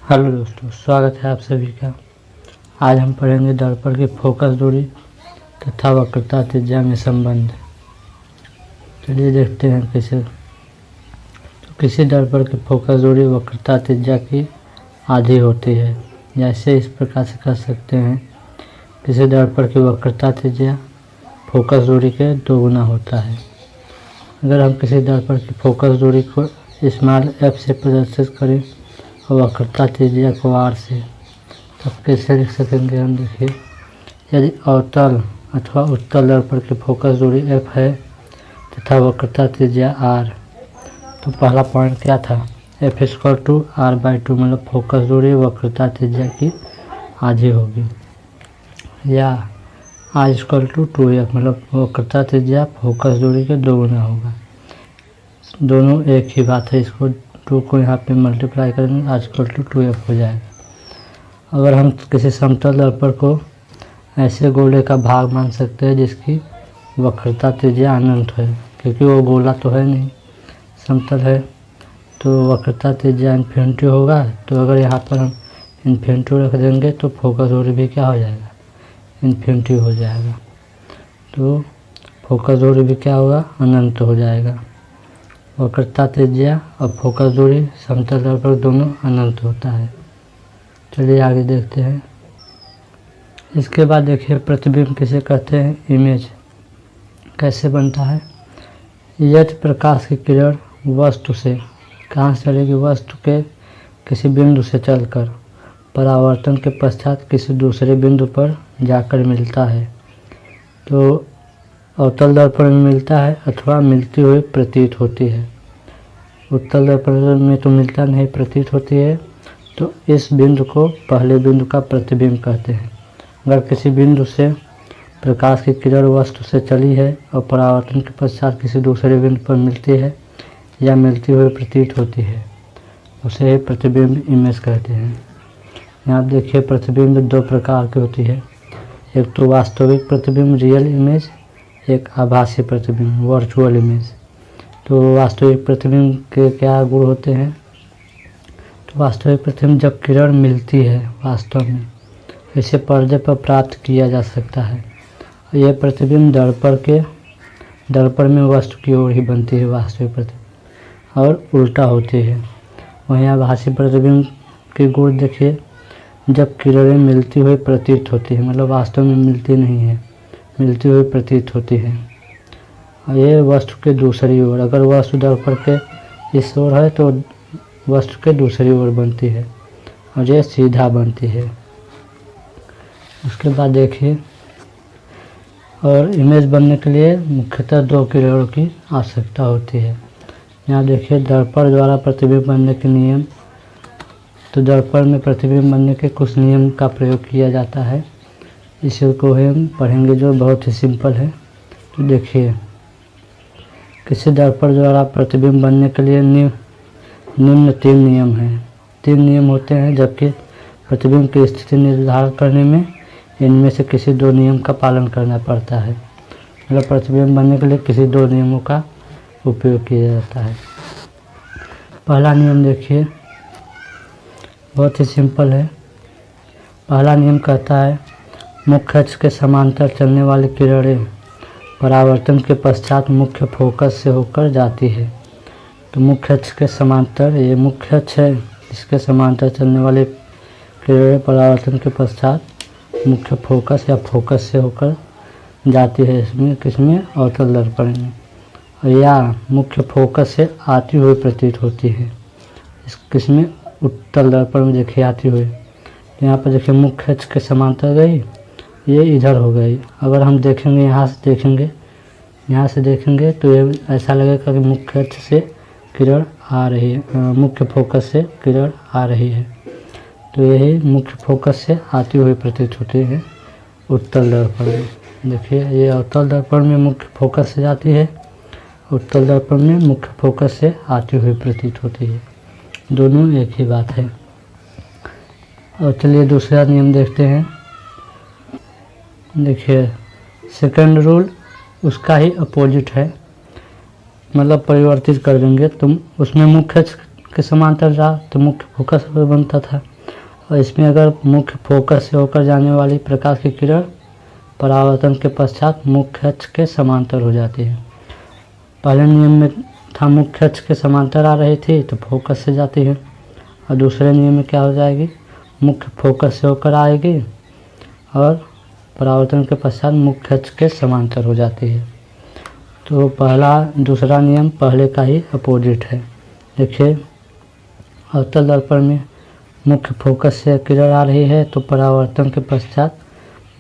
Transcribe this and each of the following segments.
Hello दोस्तों, स्वागत है आप सभी का। आज हम पढ़ेंगे दर्पण की फोकस दूरी तथा वक्रता त्रिज्या में संबंध। चलिए देखते हैं कैसे। तो किसी दर्पण की फोकस दूरी वक्रता त्रिज्या की आधी होती है। जैसे इस प्रकार से कर सकते हैं, किसी दर्पण की वक्रता त्रिज्या फोकस दूरी के 2 गुना होता है। अगर हम किसी दर्पण की फोकस दूरी को स्मॉल f से प्रदर्शित करें और वक्रता त्रिज्या को r से, तब कैसे लिख सकेंगे हम। देखिए, यदि अवतल अथवा उत्तल दर्पण की फोकस दूरी f है तथा वक्रता त्रिज्या r, तो पहला पॉइंट क्या था, f = r/2, मतलब फोकस दूरी वक्रता त्रिज्या की आधी होगी, या r = 2f, मतलब वक्रता त्रिज्या फोकस दूरी के 2 गुना होगा। दोनों एक ही बात है। इसको 2 को यहाँ पे मल्टीप्लाई करेंगे, r = 2f हो जाएगा। अगर हम किसी समतल दर्पण को ऐसे गोले का भाग मान सकते हैं जिसकी वक्रता त्रिज्या अनंत है, क्योंकि वो गोला तो है नहीं, समतल है, तो वक्रता त्रिज्या इन्फिनिटी होगा। तो अगर यहाँ पर हम इन्फिनिटी रख देंगे तो फोकस दूरी भी क्या हो जाएगा, इन्फिनिटी हो जाएगा। तो फोकस दूरी भी क्या होगा, अनंत हो जाएगा। वक्रता त्रिज्या और फोकस दूरी समतल दर्पण दोनों अनंत होता है। चलिए आगे देखते हैं। इसके बाद देखिए, प्रतिबिंब किसे कहते हैं, इमेज कैसे बनता है। यदि प्रकाश की किरण वस्तु से कहाँ से चलेगी, वस्तु के किसी बिंदु से चलकर परावर्तन के पश्चात किसी दूसरे बिंदु पर जाकर मिलता है, तो अवतल दर्पण में मिलता है अथवा मिलती हुई प्रतीत होती है। उत्तल दर्पण में तो मिलता नहीं, प्रतीत होती है, तो इस बिंदु को पहले बिंदु का प्रतिबिंब कहते हैं। अगर किसी बिंदु से प्रकाश की किरण वस्तु से चली है और परावर्तन के पश्चात किसी दूसरे बिंदु पर मिलती है या मिलती हुई प्रतीत होती है, उसे प्रतिबिंब इमेज कहते हैं। यहाँ देखिए, प्रतिबिंब 2 प्रकार की होती है। एक तो वास्तविक प्रतिबिंब रियल इमेज, एक आभासी प्रतिबिंब वर्चुअल इमेज। तो वास्तविक प्रतिबिंब के क्या गुण होते हैं, तो वास्तविक प्रतिबिंब जब किरण मिलती है वास्तव में, इसे पर्दे पर प्राप्त किया जा सकता है। यह प्रतिबिंब दर्पण में वस्तु की ओर ही बनती है वास्तविक प्रतिबिंब, और उल्टा होती है। वहीं आभासी प्रतिबिंब के गुण देखिए, जब किरणें मिलती हुई प्रतीत होती है, मतलब वास्तव में मिलती नहीं है, मिलती हुई प्रतीत होती है। और ये वस्तु के दूसरी ओर, अगर वस्तु दर्पण के इस ओर है तो वस्तु के दूसरी ओर बनती है, और ये सीधा बनती है। उसके बाद देखिए, और इमेज बनने के लिए मुख्यतः 2 किरणों की आवश्यकता होती है। यहाँ देखिए, दर्पण द्वारा प्रतिबिंब बनने के नियम। तो दर्पण में प्रतिबिंब बनने के कुछ नियम का प्रयोग किया जाता है, इसी को हम पढ़ेंगे, जो बहुत ही सिंपल है। तो देखिए, किसी दर्पण द्वारा प्रतिबिंब बनने के लिए निम्न 3 नियम हैं। 3 नियम होते हैं, जबकि प्रतिबिंब की स्थिति निर्धारण करने में इनमें से किसी 2 नियम का पालन करना पड़ता है। मतलब प्रतिबिंब बनने के लिए किसी 2 नियमों का उपयोग किया जाता है। पहला नियम देखिए, बहुत ही सिंपल है। पहला नियम कहता है, मुख्य अक्ष के समांतर चलने वाली किरणें परावर्तन के पश्चात मुख्य फोकस से होकर जाती है। तो मुख्य अक्ष के समांतर, ये मुख्य अक्ष है, इसके समांतर चलने वाली किरणें परावर्तन के पश्चात मुख्य फोकस या फोकस से होकर जाती है। इसमें किसमें, अवतल दर्पण में, या मुख्य फोकस से आती हुई प्रतीत होती है। इस किसमें, उत्तल दर्पण में देखिए आती हुई। यहाँ पर देखिए, मुख्य अक्ष के समांतर गई, ये इधर हो गई। अगर हम देखेंगे, यहाँ से देखेंगे तो ये ऐसा लगेगा कि मुख्य अक्ष से किरण आ रही है, मुख्य फोकस से किरण आ रही है। तो यही मुख्य फोकस से आती हुई प्रतीत होती है उत्तल दर्पण में। देखिए, ये अवतल दर्पण में मुख्य फोकस से जाती है, उत्तल दर्पण में मुख्य फोकस से आती हुई प्रतीत होती है। दोनों एक ही बात है। और चलिए दूसरा नियम देखते हैं। देखिए, सेकंड रूल उसका ही अपोजिट है, मतलब परिवर्तित कर देंगे। तुम उसमें मुख्य अक्ष के समांतर जा तो मुख्य फोकस पर बनता था, और इसमें अगर मुख्य फोकस से होकर जाने वाली प्रकाश की किरण परावर्तन के पश्चात मुख्य अक्ष के समांतर हो जाती है। पहले नियम में था मुख्य अक्ष के समांतर आ रही थी तो फोकस से जाती है, और दूसरे नियम में क्या हो जाएगी, मुख्य फोकस से होकर आएगी और परावर्तन के पश्चात मुख्य अक्ष के समांतर हो जाती है। तो दूसरा नियम पहले का ही अपोजिट है। देखिए, अवतल दर्पण में मुख्य फोकस से किरण आ रही है तो परावर्तन के पश्चात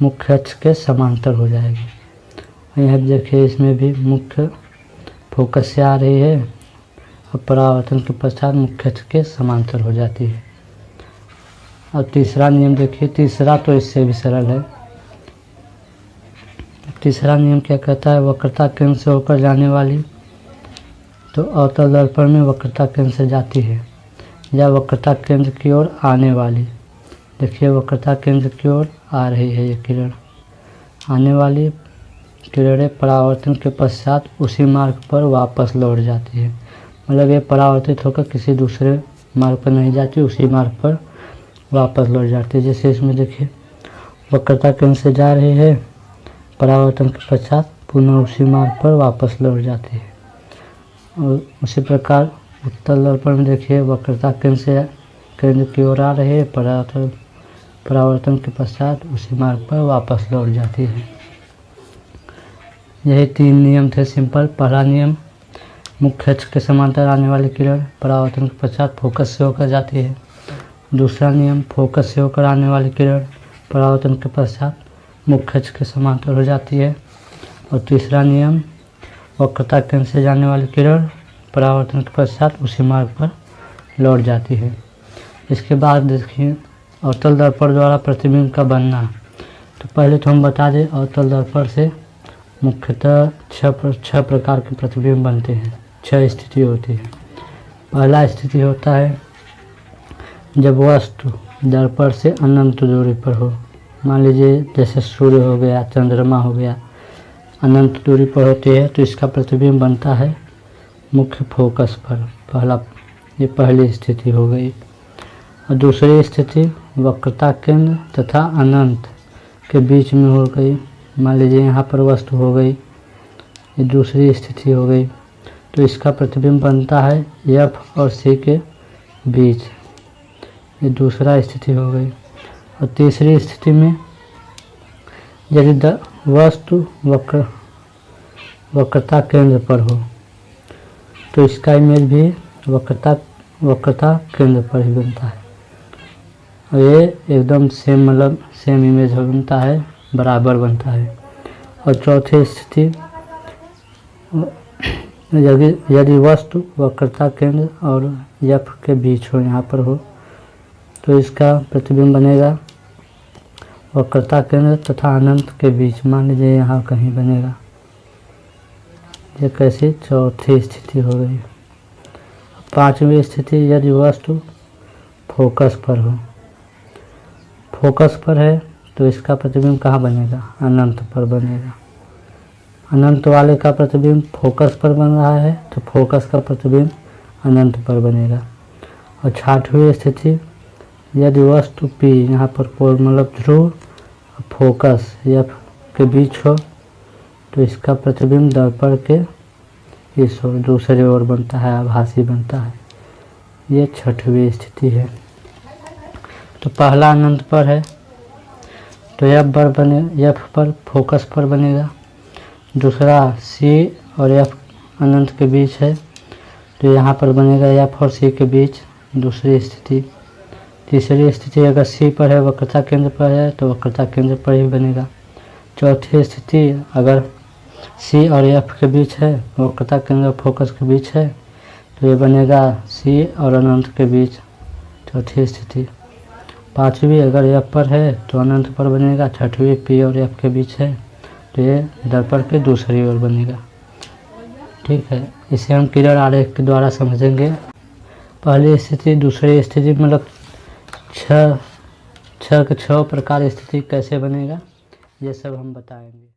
मुख्य अक्ष के समांतर हो जाएगी। यहाँ देखिए, इसमें भी मुख्य फोकस से आ रही है और परावर्तन के पश्चात मुख्य अक्ष के समांतर हो जाती है। और तीसरा नियम देखिए, तीसरा तो इससे भी सरल है। तीसरा नियम क्या कहता है, वक्रता केंद्र से होकर जाने वाली तो अवतल दर्पण में वक्रता केंद्र से जाती है या वक्रता केंद्र की ओर आने वाली। देखिए, वक्रता केंद्र की ओर आ रही है ये किरण, आने वाली किरणें परावर्तन के पश्चात उसी मार्ग पर वापस लौट जाती है। मतलब ये परावर्तित होकर किसी दूसरे मार्ग पर नहीं जाती, उसी मार्ग पर वापस लौट जाती है। जैसे इसमें देखिए, वक्रता केंद्र से जा रही है, परावर्तन के पश्चात पुनः उसी मार्ग पर वापस लौट जाती है। और उसी प्रकार उत्तल दर्पण में देखिए, वक्रता केंद्र की ओर आ रही है, परावर्तन के पश्चात उसी मार्ग पर वापस लौट जाती है। यही 3 नियम थे सिंपल। पहला नियम, मुख्य अक्ष के समांतर आने वाली किरण परावर्तन के पश्चात फोकस से होकर जाती है। दूसरा नियम, फोकस से होकर आने वाली किरण परावर्तन के पश्चात मुख्य अक्ष के समांतर हो जाती है। और तीसरा नियम, वक्रता केंद्र से जाने वाली किरण परावर्तन के पश्चात उसी मार्ग पर लौट जाती है। इसके बाद देखिए, अवतल दर्पण द्वारा प्रतिबिंब का बनना। तो पहले तो हम बता दें, अवतल दर्पण से मुख्यतः 6 प्रकार के प्रतिबिंब बनते हैं, 6 स्थिति होती है। पहला स्थिति होता है जब वस्तु दर्पण से अनंत दूरी पर हो। मान लीजिए जैसे सूर्य हो गया, चंद्रमा हो गया, अनंत दूरी पर होती है तो इसका प्रतिबिंब बनता है मुख्य फोकस पर। ये पहली स्थिति हो गई। और दूसरी स्थिति वक्रता केंद्र तथा अनंत के बीच में हो गई। मान लीजिए यहाँ पर वस्तु हो गई, ये दूसरी स्थिति हो गई, तो इसका प्रतिबिंब बनता है F और C के बीच। ये दूसरा स्थिति हो गई। और तीसरी स्थिति में यदि वस्तु वक्रता केंद्र पर हो तो इसका इमेज भी वक्रता केंद्र पर ही बनता है। और ये एकदम सेम, मतलब सेम इमेज बनता है, बराबर बनता है। और चौथी स्थिति, यदि वस्तु वक्रता केंद्र और F के बीच हो, यहाँ पर हो, तो इसका प्रतिबिंब बनेगा वक्रता केंद्र तथा अनंत के बीच। मान लीजिए यहाँ कहीं बनेगा। ये कैसी चौथी स्थिति हो गई। पांचवी स्थिति, यदि वस्तु फोकस पर हो, फोकस पर है तो इसका प्रतिबिंब कहाँ बनेगा, अनंत पर बनेगा। अनंत वाले का प्रतिबिंब फोकस पर बन रहा है तो फोकस का प्रतिबिंब अनंत पर बनेगा। और छठवीं स्थिति, यदि वस्तु P यहाँ पर मतलब ध्रुव फोकस F के बीच हो तो इसका प्रतिबिंब दर्पण के इस ओर दूसरे ओर बनता है, आभासी बनता है। ये छठवीं स्थिति है। तो पहला अनंत पर है तो F पर फोकस पर बनेगा। दूसरा C और F अनंत के बीच है तो यहाँ पर बनेगा F और C के बीच दूसरी स्थिति। तीसरी स्थिति, अगर C पर है, वक्रता केंद्र पर है तो वक्रता केंद्र पर ही बनेगा। चौथी स्थिति, अगर C और F के बीच है, वक्रता केंद्र और फोकस के बीच है, तो ये बनेगा C और अनंत के बीच, चौथी स्थिति। पांचवी, अगर F पर है तो अनंत पर बनेगा। छठवीं, P और F के बीच है तो ये दर्पण के दूसरी ओर बनेगा। ठीक है, इसे हम किरण आरेख के द्वारा समझेंगे। पहली स्थिति, दूसरी स्थिति, मतलब 6 प्रकार स्थिति कैसे बनेगा, ये सब हम बताएंगे।